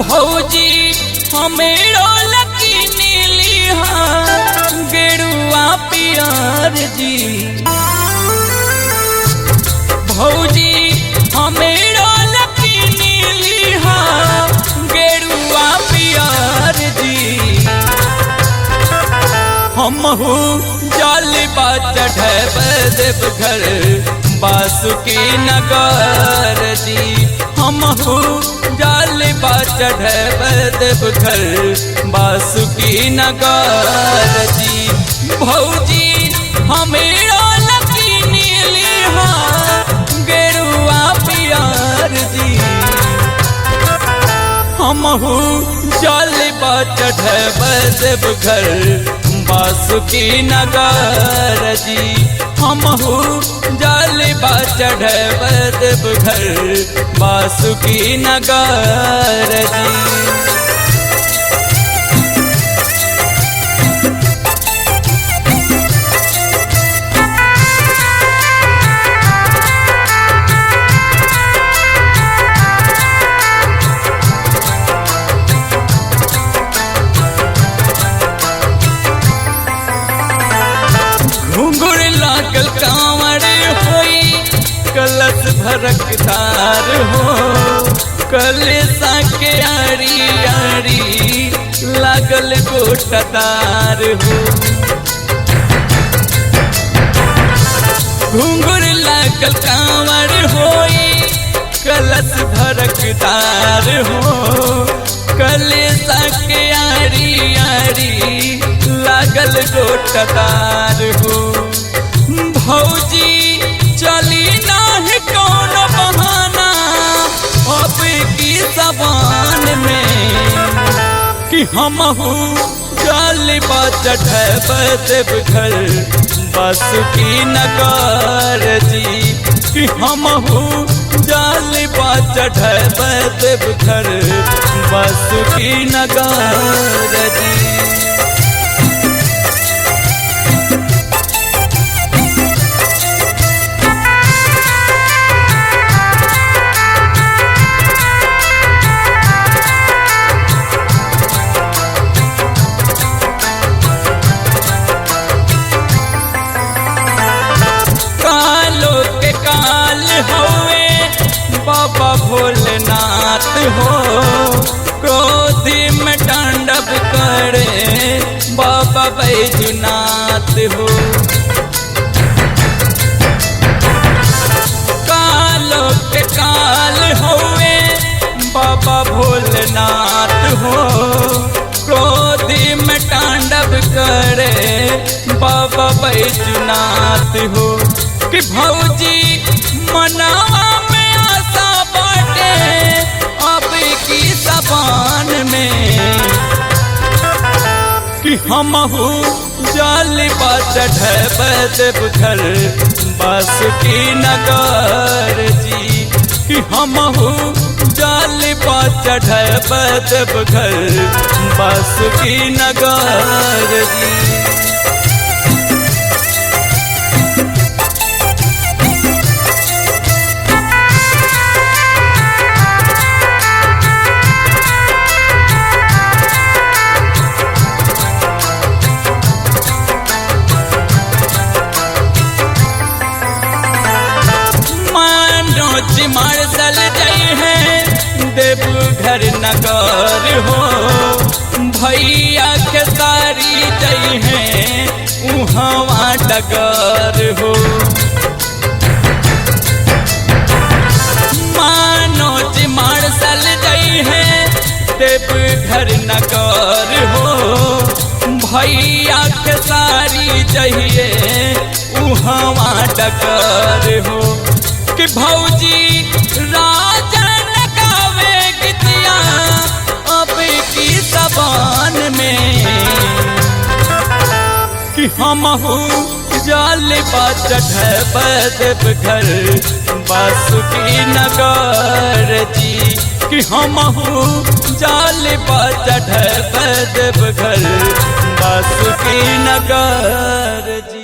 भौजी हमेरो लकी नीली गेरुआ पियर जी। भौजी हमेरो लकी नीली गेरुआ पियर जी। हमहू जल चढ़ब देवघर बासुकी नगर जी। हमहू जल चढ़ब देवघर बासुकी नगर जी। भौजी हमेरो लकी नीली गेरुआ पियर जी। हमहू जल चढ़ब देवघर बासुकी नगर जी। हमहू जल चढ़ब देवघर बासुकी नगर जी। घुंघुर लागल कांवर होई कलश भरकदार हो। कलेसा के आरी आरी लागल गोटदार हो। घुंघुर लागल कांवर होई कलश भरकदार हो। कलेसा के आरी आरी लागल गोटदार हो। भौजी चली नाही कौन बहाना अब की जबान में कि हमहू जल चढ़ब देवघर बासुकी नगर जी। कि हमहू जल चढ़ब देवघर बासुकी नगर जी। बाबा भोलेनाथ हो क्रोधी में तांडव करे बाबा बैजनाथ हो। कालों के काल होवे बाबा भोलेनाथ हो क्रोधी में तांडव करे बाबा बैजनाथ हो। कि भौजी मनावा में आशा बाटे अब की जबान में कि हमहू जल चढ़ब देवघर बासुकी नगर जी। कि हमहू जल चढ़ब देवघर बासुकी नगर जी। मार्शल जय है देवघर नगर हो। भैया के सारी जय है उहाँ डगर हो। मनोज मार्शल जय है देवघर नगर हो। भैया के सारी जय उहाँ डगर हो। कि भौजी राजन गावे गीतिया अब की जबान में कि हमहू जाल चढ़ब देव घर बासुकी नगर जी कि हमहू जाल चढ़ब देव घर बासुकी नगर जी।